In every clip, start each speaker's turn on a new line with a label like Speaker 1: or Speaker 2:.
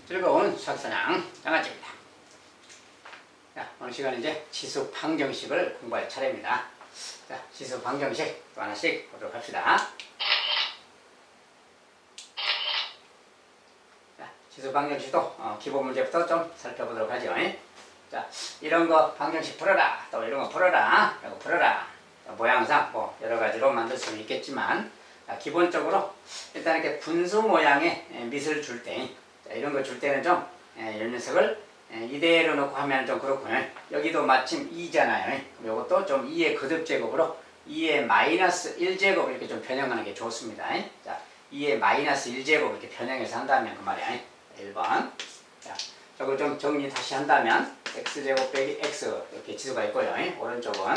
Speaker 1: 즐거운 수학사냥 장아찌입니다. 자, 오늘 시간은 이제 지수 방정식을 공부할 차례입니다. 자, 지수 방정식 또 하나씩 보도록 합시다. 자, 지수 방정식도 기본 문제부터 좀 살펴보도록 하죠. 자, 이런 거 방정식 풀어라, 또 이런 거 풀어라, 이거 풀어라. 모양상 뭐 여러 가지로 만들 수는 있겠지만, 자, 기본적으로 일단 이렇게 분수 모양의 밑을 줄 때, 이런 거 줄 때는 좀 이 녀석을 이대로 놓고 하면 좀 그렇고요. 여기도 마침 2잖아요. 그럼 이것도 좀 2의 거듭제곱으로 2의 마이너스 1제곱 이렇게 좀 변형하는 게 좋습니다. 자, 2의 마이너스 1제곱 이렇게 변형해서 한다면 그 말이야. 1번. 자, 저거 좀 정리 다시 한다면 x제곱 빼기 x 이렇게 지수가 있고요. 오른쪽은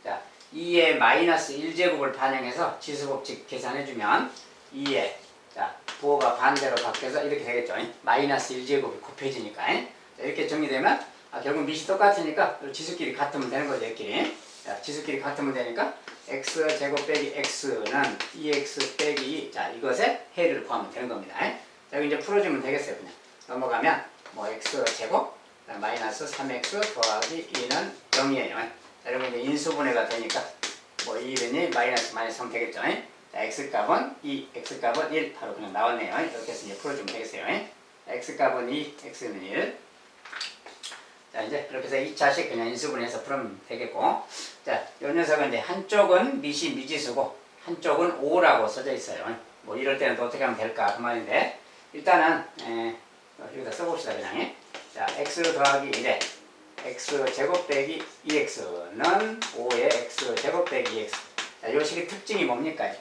Speaker 1: 자 2의 마이너스 1제곱을 반영해서 지수법칙 계산해주면 2의 자 부호가 반대로 바뀌어서 이렇게 되겠죠. 마이너스 1제곱이 곱해지니까. 자, 이렇게 정리되면 결국 밑이 똑같으니까 지수끼리 같으면 되는 거죠. 얘끼리. 자, 지수끼리 같으면 되니까 x제곱 빼기 x는 2x 빼기 2. 자, 이것의 해를 구하면 되는 겁니다. 자, 여기 이제 풀어주면 되겠어요. 그냥 넘어가면 뭐 x제곱 마이너스 3x 더하기 2는 0이에요. 자, 이러면 이제 인수분해가 되니까 뭐 2분이 마이너스 3 되겠죠. 자, x값은 2, x값은 1 바로 그냥 나왔네요. 이렇게 해서 이제 풀어주면 되겠어요. 자, x값은 2, x는 1. 자, 이제 그렇게 해서 2차식 그냥 인수분해해서 풀으면 되겠고, 자, 이 녀석은 이제 한쪽은 밑이 미지수고 한쪽은 5라고 써져 있어요. 뭐 이럴 때는 또 어떻게 하면 될까 그 말인데, 일단은 여기다 써봅시다. 그냥. 자, x 더하기 1에 x제곱 빼기 2x는 5의 x제곱 빼기 2x. 자, 이 식의 특징이 뭡니까?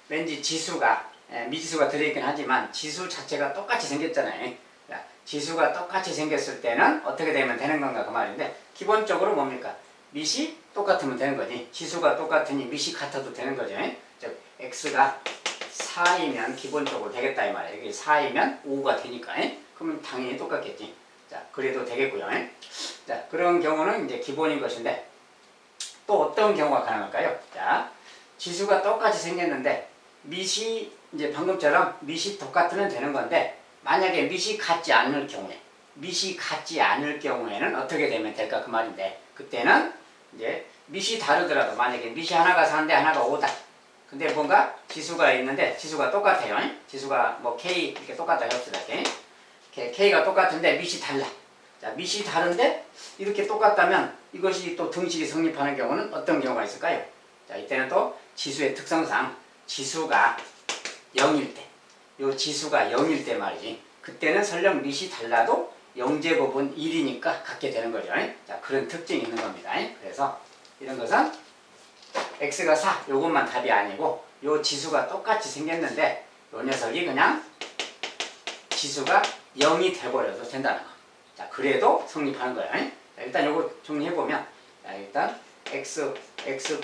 Speaker 1: 왠지 지수가 미지수가 들어있긴 하지만 지수 자체가 똑같이 생겼잖아요. 자, 지수가 똑같이 생겼을 때는 어떻게 되면 되는 건가 그 말인데, 기본적으로 뭡니까? 밑이 똑같으면 되는 거지. 지수가 똑같으니 밑이 같아도 되는 거죠. 즉 x가 4이면 기본적으로 되겠다 이 말이에요. 여기 4이면 5가 되니까. 그러면 당연히 똑같겠지. 자, 그래도 되겠고요. 자, 그런 경우는 이제 기본인 것인데, 또 어떤 경우가 가능할까요? 자, 지수가 똑같이 생겼는데 밑이 이제 방금처럼 밑이 똑같으면 되는 건데, 만약에 밑이 같지 않을 경우에는 어떻게 되면 될까 그 말인데, 그때는 이제 밑이 다르더라도 만약에 밑이 하나가 4인데 하나가 5다. 근데 뭔가 지수가 있는데 지수가 똑같아요. 지수가 뭐 k 이렇게 똑같다 합시다. k가 똑같은데 밑이 달라. 자, 밑이 다른데 이렇게 똑같다면 이것이 또 등식이 성립하는 경우는 어떤 경우가 있을까요? 자, 이때는 또 지수의 특성상 지수가 0일 때, 요 지수가 0일 때 말이지. 그때는 설령 밑이 달라도 0제곱은 1이니까 같게 되는 거죠. 자, 그런 특징이 있는 겁니다. 그래서 이런 것은 x가 4, 요것만 답이 아니고 요 지수가 똑같이 생겼는데 요 녀석이 그냥 지수가 0이 돼버려도 된다는 거. 자, 그래도 성립하는 거예요. 자, 일단 요거 정리해보면, 자, 일단 x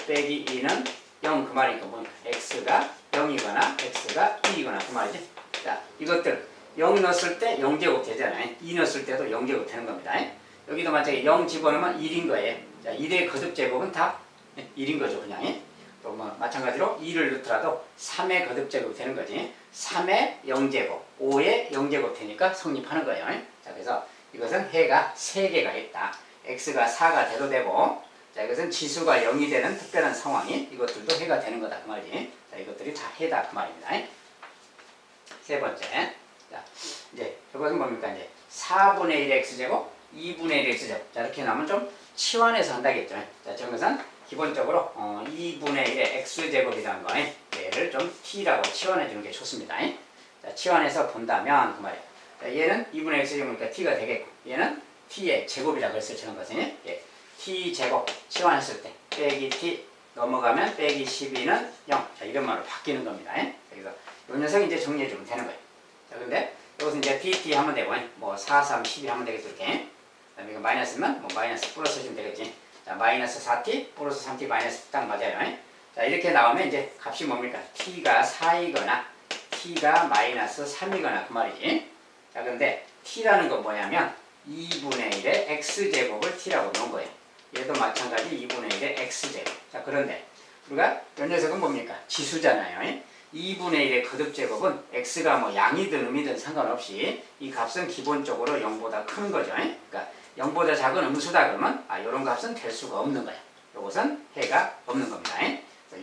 Speaker 1: 빼기 2는 0 그 말이니까 뭐니까 x가 0이거나 x가 2이거나 그 말이지. 자, 이것들 0 넣었을 때 0제곱 되잖아요. 2 넣었을 때도 0제곱 되는 겁니다. 여기도 만약에 0 집어넣으면 1인 거예요. 자, 1의 거듭제곱은 다 1인 거죠, 그냥. 또 뭐 마찬가지로 2를 넣더라도 3의 거듭제곱이 되는 거지. 3의 0제곱, 5의 0제곱 되니까 성립하는 거예요. 자, 그래서 이것은 해가 3개가 있다. x가 4가 돼도 되고, 자, 이것은 지수가 0이 되는 특별한 상황이 이것들도 해가 되는 거다 그 말이지. 자, 이것들이 다 해다 그 말입니다. 세 번째. 자, 이제 이것은 뭡니까? 이제 4분의 1의 x제곱, 2분의 1의 x제곱. 자, 이렇게 나오면 좀 치환해서 한다겠죠. 자, 저것은 기본적으로 2분의 1의 x제곱이라는 거, 얘를 좀 t라고 치환해 주는 게 좋습니다. 자, 치환해서 본다면 그 말이에요. 자, 얘는 2분의 x제곱이니까 t가 되겠고, 얘는 t의 제곱이라고 했을 때 저는 것은 t제곱 치환했을 때 빼기 t 넘어가면 빼기 12는 0. 자, 이런 말로 바뀌는 겁니다. 그래서 이 녀석 이제 정리해 주면 되는 거예요. 자, 근데 이것은 이제 dt 하면 되고, 뭐 4, 3, 12 하면 되겠죠. 이렇게. 그다음에 이거 마이너스면 뭐 마이너스 플러스 해주면 되겠지. 자, 마이너스 4t 플러스 3t 마이너스 딱 맞아요. 자, 이렇게 나오면 이제 값이 뭡니까? t가 4이거나 t가 마이너스 3이거나 그 말이지. 자, 근데 t라는 건 뭐냐면 2분의 1의 x제곱을 t라고 놓은 거예요. 얘도 마찬가지 2분의 1의 x제곱. 자, 그런데 우리가 이 녀석은 뭡니까? 지수잖아요. 2분의 1의 거듭제곱은 x가 뭐 양이든 음이든 상관없이 이 값은 기본적으로 0보다 큰 거죠. 그러니까 0보다 작은 음수다 그러면 이런 값은 될 수가 없는 거야. 요것은 해가 없는 겁니다.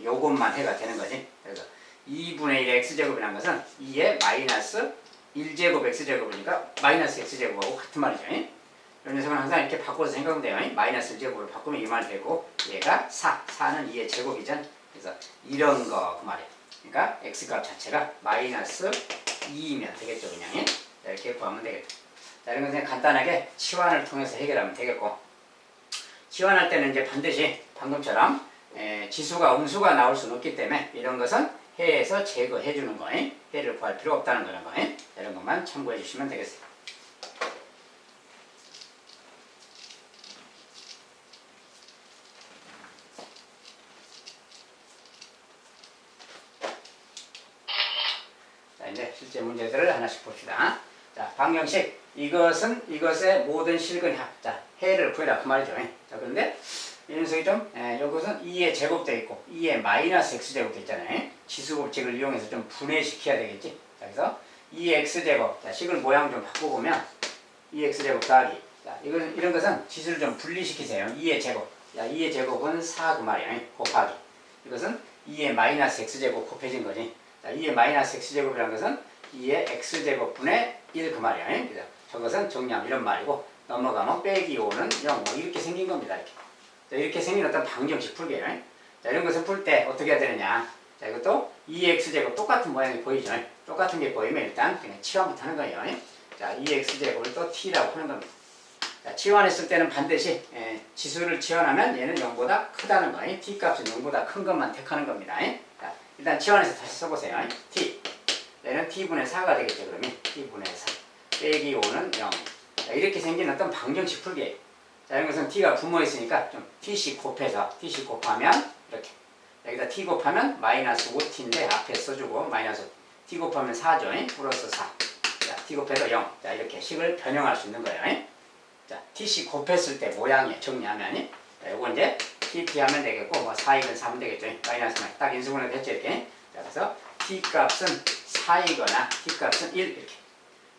Speaker 1: 요것만 해가 되는 거지. 그래서 2분의 1의 x제곱이라는 것은 2의 마이너스 1제곱 x제곱이니까 마이너스 x제곱하고 같은 말이죠. 이런 녀석은 항상 이렇게 바꿔서 생각하면 돼요. 마이너스 1제곱을 바꾸면 이 말이 되고 얘가 4는 2의 제곱이죠. 그래서 이런 거 그 말이에요. 그러니까 x값 자체가 마이너스 2이면 되겠죠. 그냥 이렇게 구하면 되겠죠. 자, 이런 건 그냥 간단하게 치환을 통해서 해결하면 되겠고, 치환할 때는 이제 반드시 방금처럼 지수가 음수가 나올 수는 없기 때문에 이런 것은 해에서 제거해 주는 거, 해를 구할 필요 없다는 거는 거, 이런 것만 참고해 주시면 되겠습니다. 자, 이제 실제 문제들을 하나씩 봅시다. 자, 방정식. 이것은 이것의 모든 실근 합. 자, 해를 구해라 그 말이죠. 자, 그런데 이 녀석이 좀, 이것은 2의 제곱되어 있고 2의 마이너스 x제곱되어 있잖아요. 지수법칙을 이용해서 좀 분해시켜야 되겠지. 자, 그래서 2의 x제곱. 자, 식을 모양 좀 바꿔보면 2x제곱 더하기. 자, 이런 것은 지수를 좀 분리시키세요. 2의 제곱. 자, 2의 제곱은 4 그 말이에요. 곱하기. 이것은 2의 마이너스 x제곱 곱해진 거지. 자, 2의 마이너스 x제곱이라는 것은 2의 x제곱분의 1 그 말이에요. 그래서 저것은 정리하면 이런 말이고, 넘어가면 빼기 5는 0. 뭐 이렇게 생긴 겁니다. 이렇게. 자, 이렇게 생긴 어떤 방정식 풀기예요. 자, 이런 것을 풀 때 어떻게 해야 되느냐. 자, 이것도 2x제곱 똑같은 모양이 보이죠. 똑같은 게 보이면 일단 그냥 치환부터 하는 거예요. 자, 2x제곱을 또 t라고 하는 겁니다. 자, 치환했을 때는 반드시 지수를 치환하면 얘는 0보다 크다는 거예요. t 값은 0보다 큰 것만 택하는 겁니다. 자, 일단 치환해서 다시 써보세요. t. 얘는 t분의 4가 되겠죠. 그러면 t분의 4 빼기 5는 0. 자, 이렇게 생긴 어떤 방정식 풀기예요. 자, 이런 것은 t가 분모했으니까 좀 t씩 곱해서 t씩 곱하면 이렇게 여기다 t 곱하면 마이너스 5t인데 앞에 써주고 마이너스 t 곱하면 4죠. 플러스 4. 자, t 곱해도 0. 자, 이렇게 식을 변형할 수 있는 거예요. 자, t씩 곱했을 때 모양이 정리하면 자, 요거 이제 tt 하면 되겠고 뭐 4이건 3은 되겠죠. 마이너스만 딱 인수분해 됐죠. 이렇게. 자, 그래서 t 값은 4이거나 t 값은 1 이렇게.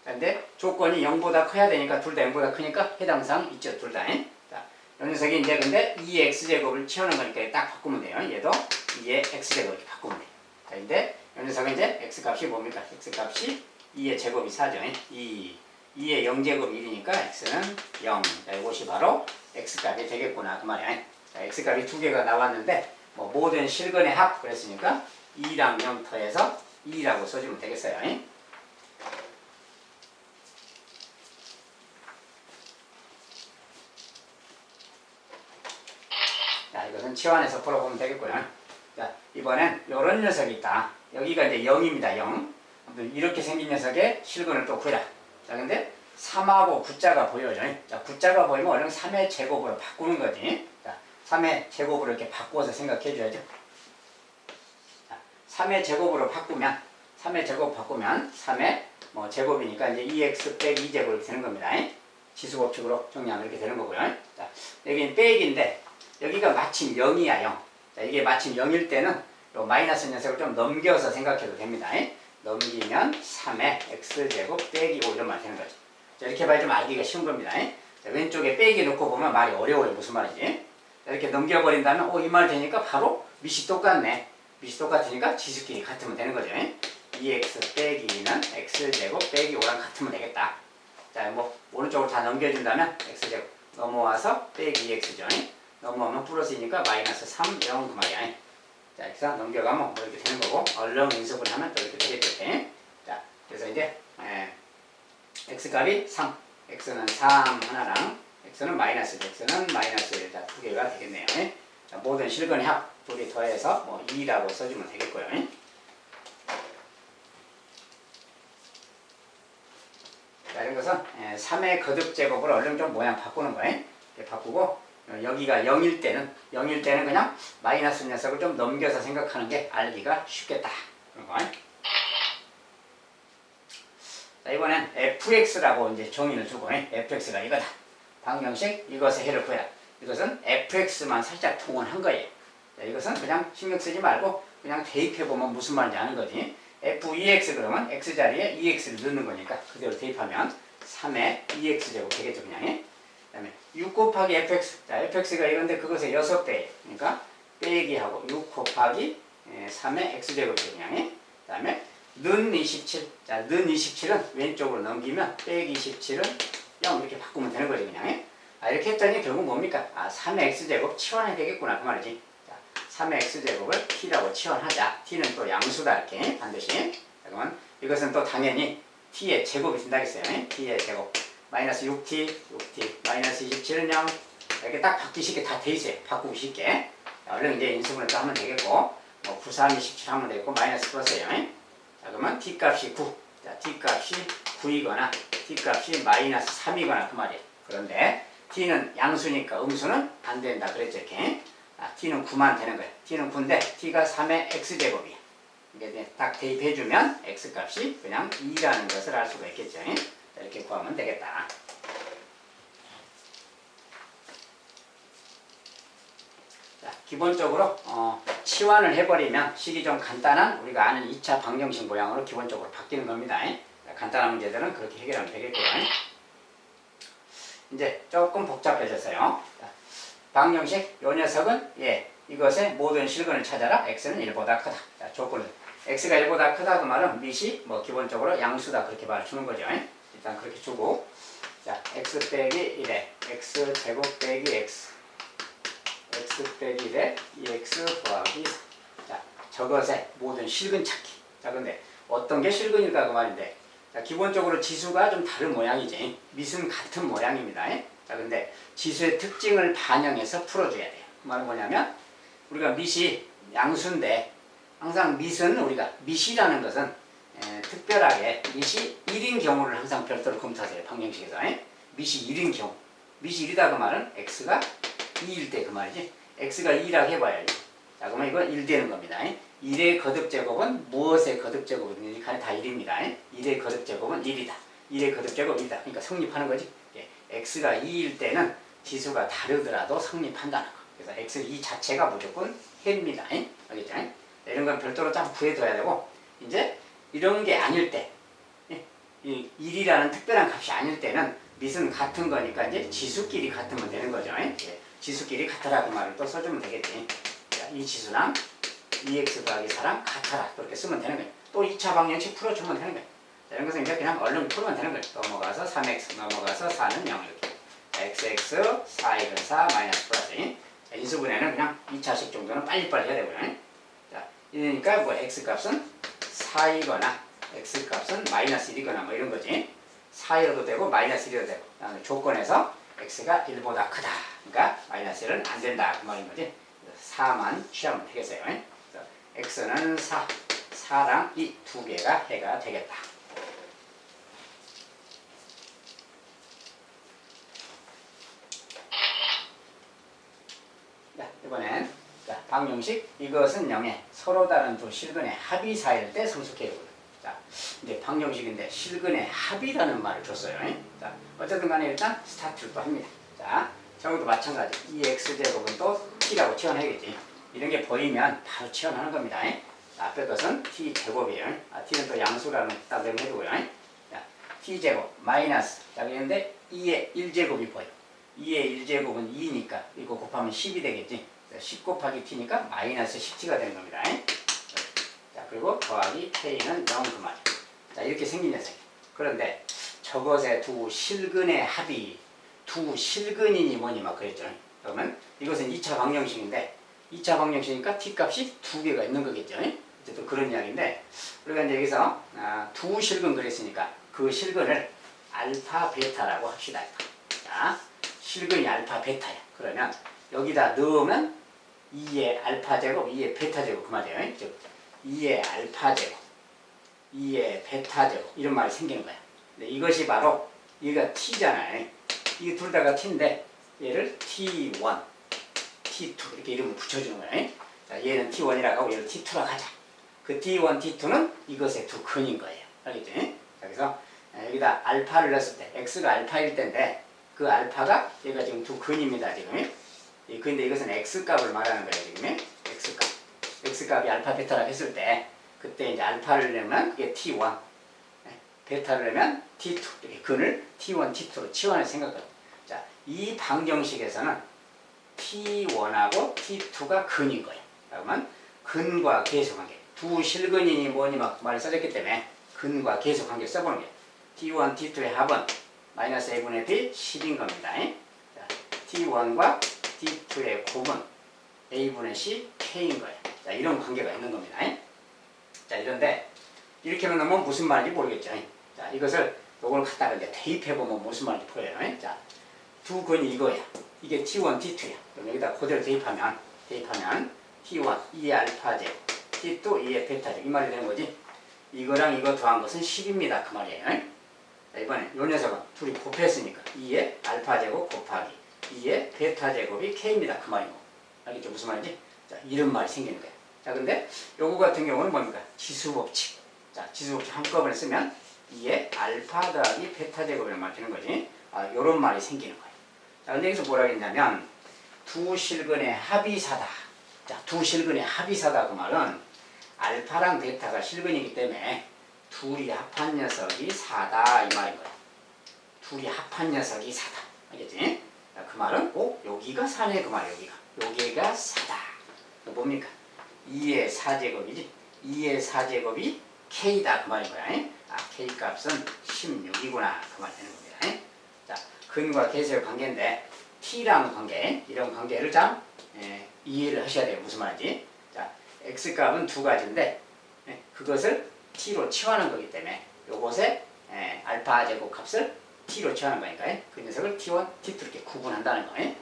Speaker 1: 근데 조건이 0보다 커야 되니까 둘 다 0보다 크니까 해당사항 있죠. 둘 다. 자, 이 녀석이 이제 근데 2의 x제곱을 치우는 거니까 딱 바꾸면 돼요. 얘도 2의 x제곱 이렇게 바꾸면 돼요. 자, 근데 이 녀석은 이제 x값이 뭡니까? x값이 2의 제곱이 4죠. 2의 0제곱이 1이니까 x는 0. 자, 이것이 바로 x값이 되겠구나. 그 말이야. 자, x값이 두 개가 나왔는데 뭐 모든 실근의 합 그랬으니까 2랑 0 더해서 2라고 써주면 되겠어요. 자, 이것은 치환해서 풀어보면 되겠고요. 자, 이번엔 이런 녀석이 있다. 여기가 이제 0입니다. 0. 이렇게 생긴 녀석의 실근을 또 구해라. 자, 근데 3하고 9자가 보여요. 자, 9자가 보이면 얼른 3의 제곱으로 바꾸는 거지. 자, 3의 제곱으로 이렇게 바꾸어서 생각해 줘야죠. 자, 3의 제곱으로 바꾸면 3의 제곱 바꾸면 3의 뭐 제곱이니까 이제 2x 빼기 2제곱이 되는 겁니다. 지수법칙으로 정리하면 이렇게 되는 거고요. 자, 여기는 빼기인데 여기가 마침 0이야. 0. 자, 이게 마침 0일 때는 요 마이너스 녀석을 좀 넘겨서 생각해도 됩니다. 넘기면 3의 x제곱 빼기 5 이런 말이 되는 거죠. 자, 이렇게 봐야 좀 알기가 쉬운 겁니다. 자, 왼쪽에 빼기 놓고 보면 말이 어려워요. 무슨 말인지. 자, 이렇게 넘겨버린다면 이 말 되니까 바로 밑이 똑같네. 밑이 똑같으니까 지수끼리 같으면 되는 거죠. 2x 빼기 2는 x제곱 빼기 5랑 같으면 되겠다. 자, 뭐 오른쪽으로 다 넘겨준다면 x제곱 넘어와서 빼기 2x죠. 넘어오면 플러스이니까 마이너스 3, 0 그 말이야. 자, 그래서 넘겨가면 뭐 이렇게 되는 거고 얼른 인수분 하면 또 이렇게 되겠죠. 자, 그래서 이제 x값이 3, x는 3 하나랑 x는 마이너스, x는 마이너스 1. 자, 두 개가 되겠네요. 자, 모든 실근의 합 둘이 더해서 뭐 2라고 써주면 되겠고요. 자, 이런 것은 3의 거듭제곱을 얼른 좀 모양 바꾸는 거예요. 이렇게 바꾸고 여기가 0일 때는 그냥 마이너스 녀석을 좀 넘겨서 생각하는 게 알기가 쉽겠다. 그런 거. 자, 이번엔 fx라고 이제 정의를 주고 fx가 이거다. 방정식 이것의 해를 구해라. 이것은 fx만 살짝 통원한 거예요. 자, 이것은 그냥 신경 쓰지 말고 그냥 대입해보면 무슨 말인지 아는 거지. f2x 그러면 x 자리에 2x를 넣는 거니까 그대로 대입하면 3의 2x제곱 되겠죠 그냥. 그 다음에 6 곱하기 fx. 자, fx가 이건데 그것의 6배. 그러니까 빼기 하고 6 곱하기 3의 x제곱이죠 그냥. 그 다음에 는 27. 자, 는 27은 왼쪽으로 넘기면 빼기 27은 0 이렇게 바꾸면 되는 거지 그냥. 이렇게 했더니 결국 뭡니까? 3의 x제곱 치환해야 되겠구나 그 말이지. 자, 3의 x제곱을 t라고 치환하자. t는 또 양수다 이렇게 반드시. 자, 그러면 이것은 또 당연히 t의 제곱이 된다겠어요. t의 제곱 마이너스 6t 마이너스 27은 0 이렇게 딱 바꾸기 쉽게 다 돼 있어요. 바꾸기 쉽게. 자, 얼른 이제 인수분해 또 하면 되겠고 뭐 9, 3, 27 하면 되겠고 마이너스 플러스예요. 자, 그러면 t 값이 9. 자, t 값이 9이거나 t 값이 마이너스 3이거나 그 말이에요. 그런데 t는 양수니까 음수는 안 된다 그랬죠 이렇게. t는 9만 되는 거예요. t는 9인데 t가 3의 x제곱이에요. 이게 딱 대입해주면 x값이 그냥 2라는 것을 알 수가 있겠죠. 이렇게 구하면 되겠다. 자, 기본적으로 치환을 해버리면 식이 좀 간단한 우리가 아는 2차 방정식 모양으로 기본적으로 바뀌는 겁니다. 간단한 문제들은 그렇게 해결하면 되겠고요. 이제 조금 복잡해졌어요. 자, 방정식 요 녀석은 이것의 모든 실근을 찾아라. x는 1보다 크다. 자, 조건은 x가 1보다 크다 그 말은 밑이 뭐 기본적으로 양수다 그렇게 말해주는 거죠. 일단 그렇게 주고 자 x 빼기 1에 x 제곱 빼기 x 빼기 1에 2x 더하기 4. 자, 저것의 모든 실근 찾기. 자, 근데 어떤 게 실근일까 그 말인데 자, 기본적으로 지수가 좀 다른 모양이지. 밑은 같은 모양입니다. 자, 근데 지수의 특징을 반영해서 풀어줘야 돼요. 그 말은 뭐냐면 우리가 밑이 양수인데 항상 밑은 우리가 밑이라는 것은 특별하게 밑이 1인 경우를 항상 별도로 검토하세요. 방정식에서. 밑이 1인 경우. 밑이 1이다 그 말은 x가 2일 때 그 말이지. x가 2라고 해봐야지. 자, 그러면 이건 1 되는 겁니다. 1의 거듭제곱은 무엇의 거듭제곱이든지 간에 다 1입니다. 1의 거듭제곱은 1이다. 1의 거듭제곱은 2다. 그러니까 성립하는 거지. x가 2일 때는 지수가 다르더라도 성립한다는 거. 그래서 x 2 자체가 무조건 해입니다. 알겠죠? 이런 건 별도로 딱 구해둬야 되고 이제 이런 게 아닐 때 이 1이라는 특별한 값이 아닐 때는 밑은 같은 거니까 이제 지수끼리 같으면 되는 거죠. 지수끼리 같아라 그 말을 또 써주면 되겠지. 자, 이 지수랑 2x 더하기 4랑 같아라 그렇게 쓰면 되는 거예요. 또 2차 방정식 풀어주면 되는 거예요. 자, 이런 것은 이제 그냥 얼른 풀면 되는 거예요. 넘어가서 3x 넘어가서 4는 0 이렇게 xx 4x 4 마이너스 플러스. 인수분해는 그냥 2차식 정도는 빨리빨리 해야 되고요. 자, 이러니까 뭐 x값은 4이거나 x값은 마이너스 1이거나 뭐 이런 거지. 4여도 되고 마이너스 1여도 되고. 그다음에 조건에서 x가 1보다 크다. 그러니까 마이너스 1은 안 된다 그 말인 거지. 4만 취하면 되겠어요. 그래서 x는 4, 4랑 이 두 개가 해가 되겠다. 자, 이번엔 자, 방정식 이것은 0에 서로 다른 두 실근의 합이 4일 때 성숙해요. 자, 이제 방정식인데 실근의 합이라는 말을 줬어요. 자, 어쨌든 간에 일단 스타트를 또 합니다. 자, 저것도 마찬가지. 이 x제곱은 또 t라고 치환해야겠지. 이런 게 보이면 바로 치환하는 겁니다. 자, 앞에 것은 t제곱이에요. t는 또 양수라는 딱 명해두고요. 자, t제곱 마이너스. 자, 그런데 2의 1제곱이 보여. 2의 1제곱은 2니까 이거 곱하면 10이 되겠지. 10 곱하기 t니까 마이너스 10t가 되는 겁니다. 자, 그리고 더하기 k는 0 그 말이에요. 자, 이렇게 생긴 녀석이에요. 그런데 저것의 두 실근의 합이 두 실근이니 뭐니 막 그랬죠. 그러면 이것은 2차 방정식인데 2차 방정식이니까 t값이 두 개가 있는 거겠죠. 어쨌든 그런 이야기인데 우리가 이제 여기서 두 실근 그랬으니까 그 실근을 알파 베타라고 합시다. 자, 실근이 알파 베타야. 그러면 여기다 넣으면 2의 알파 제곱, 2의 베타 제곱 그 말이에요. 즉 2의 알파 제곱, 2의 베타 제곱 이런 말이 생기는 거야. 근데 이것이 바로 얘가 t잖아요. 이게 둘 다가 t인데 얘를 t1, t2 이렇게 이름을 붙여주는 거예요. 자, 얘는 t1이라고 하고 얘를 t2라고 하자. 그 t1, t2는 이것의 두 근인 거예요. 알겠죠? 자, 그래서 여기다 알파를 넣었을 때 x가 알파일 때인데 그 알파가 얘가 지금 두 근입니다. 지금. 근데 이것은 x값을 말하는 거예요. 지금. x 값이 알파 베타라고 했을 때 그때 이제 알파를 내면 그게 t1, 베타를 내면 t2 이렇게 근을 t1, t2로 치환해서 생각해요. 자, 이 방정식에서는 t1하고 t2가 근인 거예요. 그러면 근과 계수관계 두 실근이니 뭐니 막 말이 써졌기 때문에 근과 계수관계 써보는 게 t1, t2의 합은 마이너스 a분의 b 10인 겁니다. 자, t1과 t2의 곱은 a분의 c k인 거예요. 자, 이런 관계가 있는 겁니다. 자, 이런데 이렇게 놓으면 무슨 말인지 모르겠죠. 자, 이것을 요걸 갖다가 이제 대입해보면 무슨 말인지 보여요. 자, 두 근이 이거야. 이게 t1, t2야. 그럼 여기다 그대로 대입하면 t1 2의 알파 제곱, t2 2의 베타 제곱 이 말이 되는 거지. 이거랑 이거 더한 것은 10입니다. 그 말이에요. 자, 이번에 요 녀석은 둘이 곱했으니까 2의 알파 제곱 곱하기 2의 베타 제곱이 k입니다. 그 말이고. 알겠죠? 무슨 말인지? 자, 이런 말이 생기는 거예요. 자, 근데 요거 같은 경우는 뭡니까? 지수법칙. 자, 지수법칙 한꺼번에 쓰면 2의 알파 더하기 베타 제곱이라는 말이 되는 거지. 아, 요런 말이 생기는 거예요. 자, 근데 여기서 뭐라고 했냐면 두 실근의 합이사다. 자, 두 실근의 합이사다 그 말은 알파랑 베타가 실근이기 때문에 둘이 합한 녀석이 4다 이 말인 거야. 둘이 합한 녀석이 4다. 알겠지? 자, 그 말은 여기가 4네 그 말이야. 여기가 4다. 뭡니까? 2의 4제곱이지. 2의 4제곱이 k다 그 말인 거야. 아, k 값은 16이구나 그 말이 되는 겁니다. 자, 근과 계수의 관계인데 t라는 관계, 이런 관계를 참 이해를 하셔야 돼요. 무슨 말인지. 자, x 값은 두 가지인데 그것을 t로 치환한 거기 때문에 요것에 알파 제곱 값을 t로 치환한 거니까 그 녀석을 t1, t2 이렇게 구분한다는 거예요.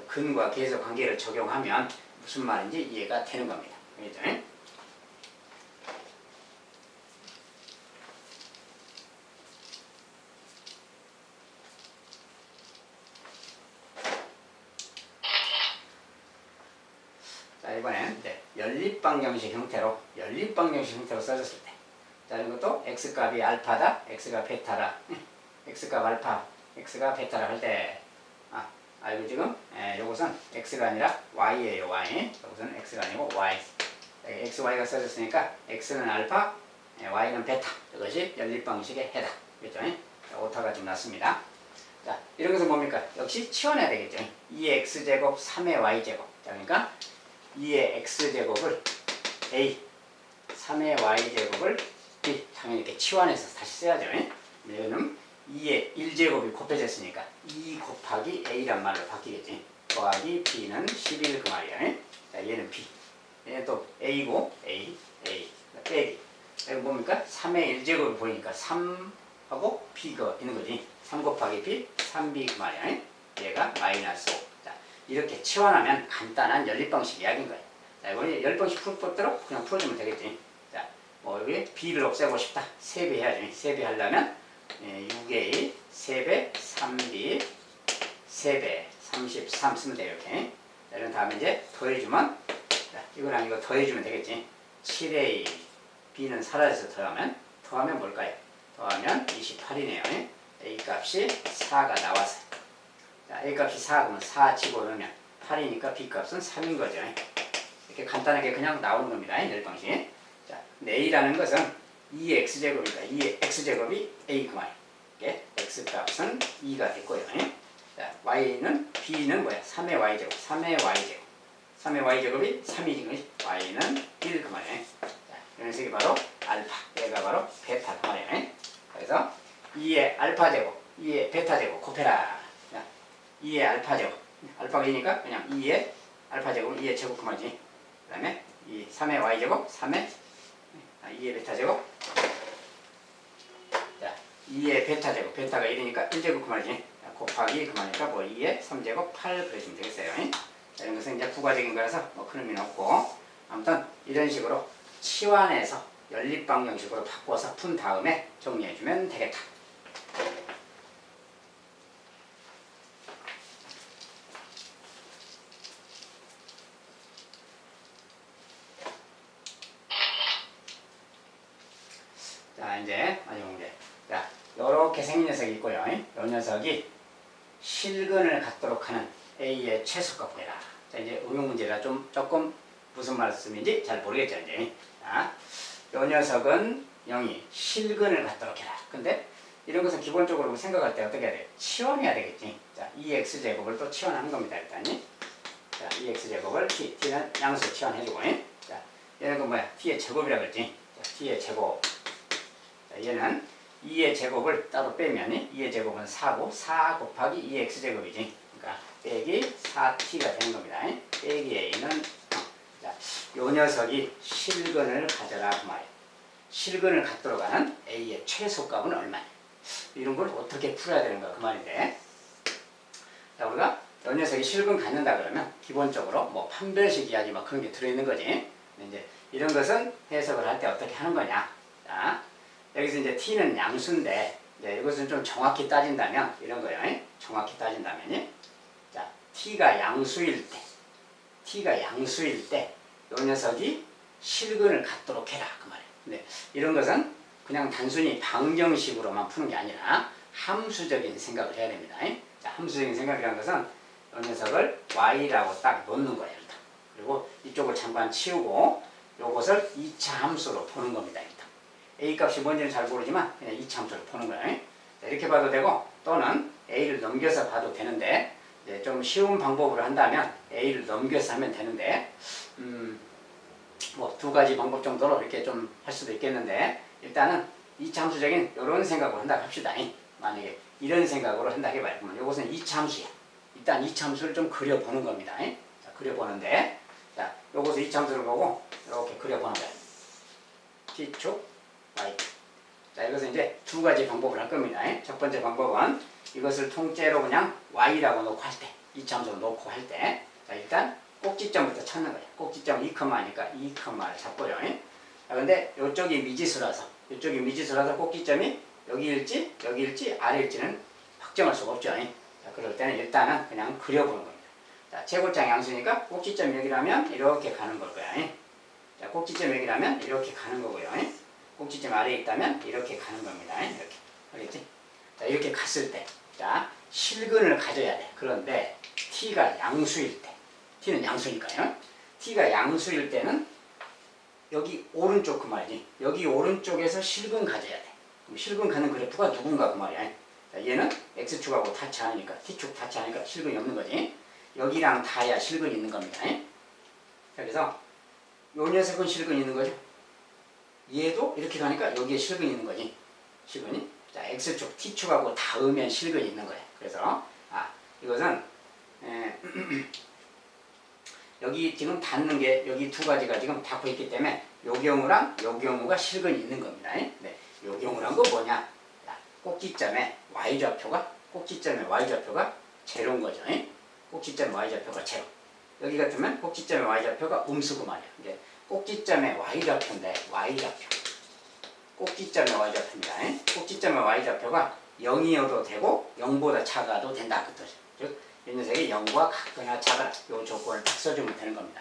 Speaker 1: 근과 계수 관계를 적용하면 무슨 말인지 이해가 되는 겁니다. 알겠죠? 자, 이번엔 연립방정식 형태로 써줬을 때, 자, 이것도 x값이 알파다, x가 베타라, x값 알파, x가 베타라 할 때, 알고 지금 요것은 x가 아니라 y예요. y. 요것은 x가 아니고 y. x, y가 써졌으니까 x는 알파, y는 베타. 이것이 연립방식의 해다. 그렇죠? 오타가 좀 났습니다. 자, 이런 것은 뭡니까? 역시 치워내야 되겠죠. 2의 x제곱, 3의 y제곱. 자, 그러니까 2의 x제곱을 a, 3의 y제곱을 b. 당연히 이렇게 치환해서 다시 써야죠. 얘는 2의 1제곱이 곱해졌으니까 2 곱하기 a란 말로 바뀌겠지. 더하기 b는 11 그 말이야. 자, 얘는 b. 얘는 또 a고 a 빼기. 이거 뭡니까? 3의 1제곱이 보이니까 3하고 b가 있는 거지. 3 곱하기 b, 3b 그 말이야. 얘가 마이너스 5. 자, 이렇게 치환하면 간단한 연립방식 이야기인 거예요. 자, 이번에 연립방식 풀 법대로 그냥 풀어주면 되겠지. 자, 뭐 여기 b를 없애고 싶다. 3배 해야지. 3배 하려면 6a 3배, 3b 3배, 33 쓰면 돼요. 이렇게. 자, 이런 다음에 이제 더해주면, 자, 이거랑 이거 더해주면 되겠지. 7a, b는 사라져서 더하면 뭘까요? 더하면 28이네요. a 값이 4가 나와서. 자, a 값이 4 그러면 4 집어넣으면 8이니까 b 값은 3인 거죠. 이렇게 간단하게 그냥 나오는 겁니다. 연립방식. 자, a라는 것은 2의 x제곱이니까 2의 x제곱이 a 그 말이에요. 이게 x값은 2가 됐고요. 자, y는 b는 뭐야? 3의 y제곱, 3의 y제곱. 3의 y제곱이 3이지. y는 1 그 말이에요. 자, 이 녀석이 바로 알파, 얘가 바로 베타 그 말이에요. 그래서 2의 알파제곱, 2의 베타제곱 곱해라. 자, 2의 알파제곱, 알파가 2니까 그냥 2의 알파제곱, 2의 제곱 그 말이지. 그 다음에 3의 y제곱, 2의 베타제곱. 자, 2의 베타제곱. 베타가 1이니까 1제곱 그 말이지. 곱하기 그 말이니까 뭐 2의 3제곱 8 그러시면 되겠어요. 자, 이런 것은 이제 부가적인 거라서 뭐 큰 의미는 없고, 아무튼 이런 식으로 치환해서 연립방정식으로 바꿔서 푼 다음에 정리해주면 되겠다. 자, 이제 마지막 문제. 자, 요렇게 생긴 녀석이 있고요. 이 녀석이 실근을 갖도록 하는 A의 최소값 구해라. 자, 이제 응용 문제라 조금 무슨 말씀인지 잘 모르겠죠, 이제. 자, 요 녀석은 0이 실근을 갖도록 해라. 근데 이런 것은 기본적으로 생각할 때 어떻게 해야 돼? 치환해야 되겠지. 자, 2x제곱을 또 치환하는 겁니다, 일단이. 자, 2x제곱을 t는 양수 치환해주고. 자, 얘는 그 뭐야? t의 제곱이라 그랬지. 자, t의 제곱. 자, 얘는 2의 제곱을 따로 빼면 2의 제곱은 4고 4 곱하기 2x제곱이지. 그러니까 빼기 4t가 되는 겁니다. 빼기 a는 자, 요 녀석이 실근을 가져라 그 말이에요. 실근을 갖도록 하는 a의 최소값은 얼마냐? 이런 걸 어떻게 풀어야 되는가 그 말인데. 자, 우리가 요 녀석이 실근 갖는다 그러면 기본적으로 뭐 판별식 이야기 막 그런 게 들어있는 거지. 이제 이런 것은 해석을 할 때 어떻게 하는 거냐? 자, 여기서 이제 t는 양수인데 이것은 좀 정확히 따진다면 이런 거예요. 정확히 따진다면 자, t가 양수일 때 요 녀석이 실근을 갖도록 해라 그 말이에요. 근데 이런 것은 그냥 단순히 방정식으로만 푸는 게 아니라 함수적인 생각을 해야 됩니다. 자, 함수적인 생각이라는 것은 요 녀석을 y라고 딱 놓는 거예요. 일단. 그리고 이쪽을 잠깐 치우고 요것을 2차 함수로 보는 겁니다. 일단. a 값이 뭔지는 잘 모르지만 그냥 2차 함수로 보는 거예요. 자, 이렇게 봐도 되고 또는 a를 넘겨서 봐도 되는데 좀 쉬운 방법으로 한다면 a를 넘겨서 하면 되는데 뭐 두 가지 방법 정도로 이렇게 좀 할 수도 있겠는데 일단은 2차 함수적인 이런 생각으로 한다고 합시다. 만약에 이런 생각으로 한다고 해봐요. 이것은 2차 함수야. 일단 2차 함수를 좀 그려보는 겁니다. 자, 그려보는데 자, 요것을 2차 함수를 보고 이렇게 그려보는 거예요. t축, y축. 자, 이것은 이제 두 가지 방법을 할 겁니다. 첫 번째 방법은 이것을 통째로 그냥 y라고 놓고 할 때, 2차 함수로 놓고 할 때, 자, 일단 꼭지점부터 찾는 거예요. 꼭지점 2,니까 2,를 잡고요. 자, 근데 이쪽이 미지수라서 꼭지점이 여기일지, 아래일지는 확정할 수가 없죠. 자, 그럴 때는 일단은 그냥 그려보는 겁니다. 자, 최고장 양수니까 꼭지점 여기라면 이렇게 가는 걸 거야. 자, 꼭지점 여기라면 이렇게 가는 거고요. 꼭지점 아래에 있다면 이렇게 가는 겁니다. 이렇게. 알겠지? 자, 이렇게 갔을 때, 자, 실근을 가져야 돼. 그런데 t가 양수일 때, t는 양수니까요. t가 양수일 때는 여기 오른쪽 그 말이지. 여기 오른쪽에서 실근 가져야 돼. 그럼 실근 가는 그래프가 누군가 그 말이야. 자, 얘는 x축하고 닿지 않으니까, t축 닿지 않으니까 실근이 없는 거지. 여기랑 닿아야 실근이 있는 겁니다. 자, 그래서 요 녀석은 실근이 있는 거죠. 얘도 이렇게 가니까 여기에 실근이 있는 거지. 실근이. 자, x축, t축하고 닿으면 실근이 있는 거예요. 그래서 이것은 여기 지금 닿는 게 여기 두 가지가 지금 닿고 있기 때문에 요 경우랑 요 경우가 실근이 있는 겁니다. 네, 요 경우란 거 뭐냐? 꼭지점의 y좌표가 제로인 거죠. 꼭지점 y좌표가 제로. 여기 같으면 꼭지점의 y좌표가 음수고 말이야. 이제 꼭지점의 y좌표인데 꼭지점의 y좌표입니다. 꼭지점의 y좌표가 0이어도 되고 0보다 작아도 된다 그 뜻이에요. 즉 이 녀석이 0과 같거나 작아라. 요 조건을 딱 써주면 되는 겁니다.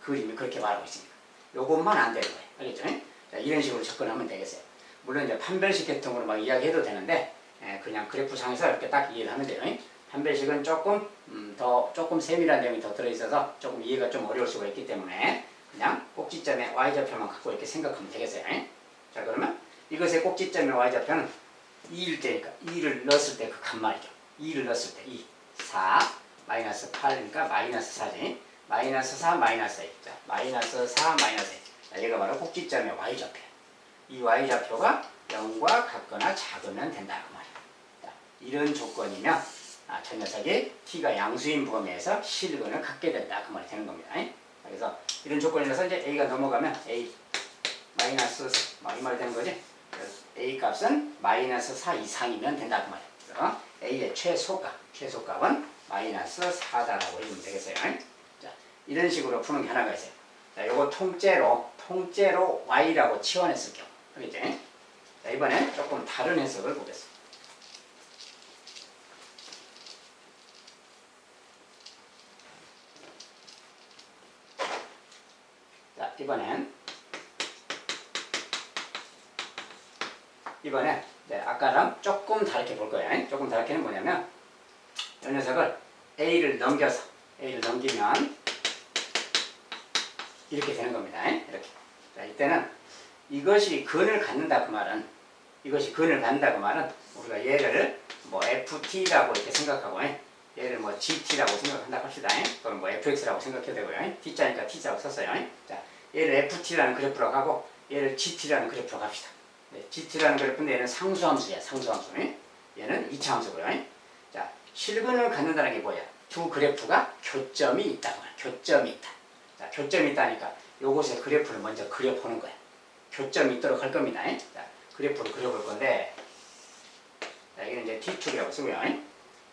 Speaker 1: 그림이 그렇게 말하고 있습니다. 요것만 안 되는 거예요. 알겠죠? 자, 이런 식으로 접근하면 되겠어요. 물론 이제 판별식 계통으로 막 이야기해도 되는데 그냥 그래프상에서 이렇게 딱 이해를 하면 돼요. 판별식은 조금 세밀한 내용이 더 들어있어서 조금 이해가 좀 어려울 수가 있기 때문에 그냥 꼭지점의 y좌표만 갖고 이렇게 생각하면 되겠어요. 자, 그러면 이것의 꼭지점의 y좌표는 2일 때니까 2를 넣었을 때 그 값 말이죠. 2를 넣었을 때 2, 4, 마이너스 8이니까 마이너스 4지. 마이너스 4, 마이너스 1. 자, 마이너스 4, 마이너스 1. 자, 얘가 바로 꼭지점의 y좌표야. 이 y좌표가 0과 같거나 작으면 된다 그 말이야. 자, 이런 조건이면 저 녀석이 t가 양수인 범위에서 실근을 갖게 된다 그 말이 되는 겁니다. 그래서 이런 조건이라서 이제 a가 넘어가면 a 마이너스 이 말이 되는 거지. a 값은 마이너스 4 이상이면 된다 그 말이야. 그래서 a의 최소값은 마이너스 4다라고 읽으면 되겠어요. 자, 이런 식으로 푸는 게 하나가 있어요. 자, 요거 통째로 y라고 치환했을 경우. 알겠지? 자, 이번엔 조금 다른 해석을 보겠습니다. 자, 이번엔 아까랑 조금 다르게 볼 거예요. 조금 다르게는 뭐냐면 이 녀석을 a를 넘기면 이렇게 되는 겁니다. 이렇게. 자, 이때는 이것이 근을 갖는다 그 말은, 이것이 근을 갖는다 그 말은 우리가 얘를 뭐 ft라고 이렇게 생각하고, 얘를 뭐 gt라고 생각한다고 합시다. 또는 뭐 fx라고 생각해도 되고요. t자니까 t자고 썼어요. 자, 얘를 ft라는 그래프라고 하고 얘를 gt라는 그래프라고 합시다. 네, gt라는 그래프인데 얘는 상수함수야. 상수함수. 얘는 2차 함수고요. 자, 실근을 갖는다는 게 뭐야? 두 그래프가 교점이 있다고 말이야. 교점이 있다. 자, 교점이 있다니까 요곳에 그래프를 먼저 그려보는 거야. 교점이 있도록 할 겁니다. 자, 그래프를 그려볼 건데, 자, 이게 이제 t축이라고 쓰고요.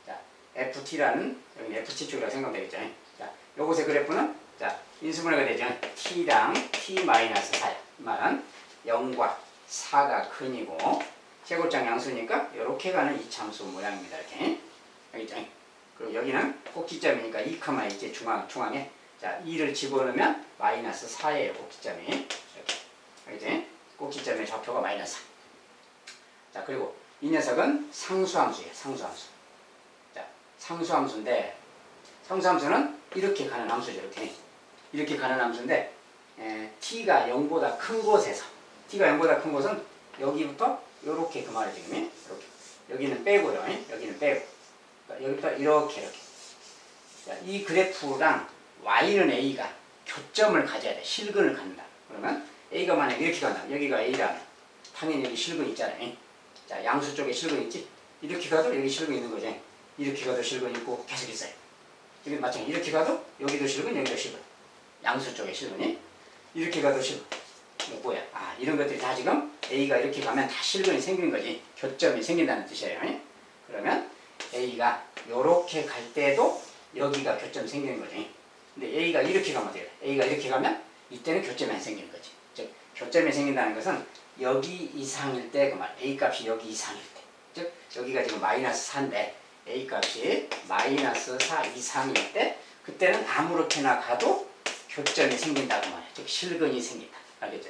Speaker 1: 자, ft라는, 여기 ft축이라고 생각하면 되겠죠. 자, 요곳의 그래프는, 자, 인수분해가 되죠. t랑 t-4야. 이 말은 0과 4가 근이고, 최고점 양수니까 이렇게 가는 이차함수 모양입니다. 이렇게. 알겠죠? 그리고 여기는 꼭지점이니까 2,2제 중앙에, 자, 2를 집어넣으면 마이너스 4예요. 꼭지점이. 이렇게. 알겠죠? 꼭지점의 좌표가 마이너스 4. 자, 그리고 이 녀석은 상수함수예요. 상수함수. 자, 상수함수인데, 상수함수는 이렇게 가는 함수죠. 이렇게. 이렇게 가는 함수인데, t가 0보다 큰 곳에서, t가 0보다 큰 곳은 여기부터 요렇게 그 말이에요. 지금. 이렇게. 여기는 빼고요. 여기는 빼고. 그러니까 여기부터 이렇게. 자, 이 그래프랑 y는 a가 교점을 가져야 돼. 실근을 갖는다. 그러면 a가 만약 이렇게 간다. 여기가 a라면 당연히 여기 실근 있잖아요. 자, 양수 쪽에 실근 있지? 이렇게 가도 여기 실근 있는 거죠. 이렇게 가도 실근 있고 계속 있어요. 여기 마찬가지. 이렇게 가도 여기도 실근, 여기도 실근. 양수 쪽에 실근이. 이렇게 가도 실근. 이거 뭐야? 아, 이런 것들이 다 지금 a가 이렇게 가면 다 실근이 생기는 거지. 교점이 생긴다는 뜻이에요. 그러면 a가 이렇게 갈 때도 여기가 교점이 생기는 거지. 근데 a가 이렇게 가면 돼요. a가 이렇게 가면 이때는 교점이 안 생기는 거지. 즉, 교점이 생긴다는 것은 여기 이상일 때 그 말, a 값이 여기 이상일 때. 즉, 여기가 지금 마이너스 4인데 a 값이 마이너스 4 이상일 때 그때는 아무렇게나 가도 교점이 생긴다고 말이야. 즉, 실근이 생긴다. 알겠죠?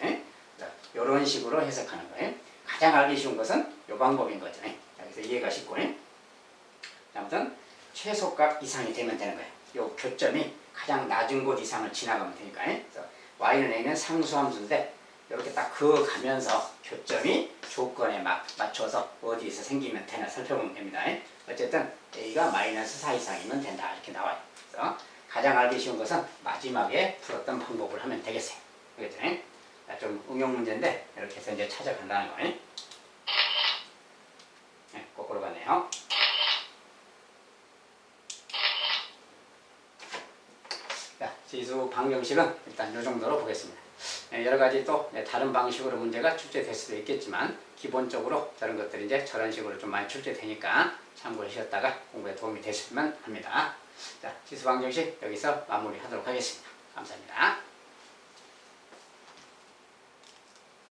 Speaker 1: 이런 식으로 해석하는 거예요. 가장 알기 쉬운 것은 이 방법인 거죠. 자, 그래서 이해가 쉽고. 아무튼 최소값 이상이 되면 되는 거예요. 이 교점이 가장 낮은 곳 이상을 지나가면 되니까. 그래서 y는 a는 상수함수인데 이렇게 딱 그어가면서 교점이 조건에 맞춰서 어디에서 생기면 되나 살펴보면 됩니다. 어쨌든 a가 마이너스 4 이상이면 된다. 이렇게 나와요. 그래서 가장 알기 쉬운 것은 마지막에 풀었던 방법을 하면 되겠어요. 알겠죠? 자, 좀 응용 문제인데 이렇게 해서 이제 찾아간다는 거예요. 네, 거꾸로 가네요. 자, 지수 방정식은 일단 이 정도로 보겠습니다. 여러 가지 또 다른 방식으로 문제가 출제될 수도 있겠지만 기본적으로 저런 것들이 이제 저런 식으로 좀 많이 출제되니까 참고하셨다가 공부에 도움이 되셨으면 합니다. 자, 지수 방정식 여기서 마무리하도록 하겠습니다. 감사합니다.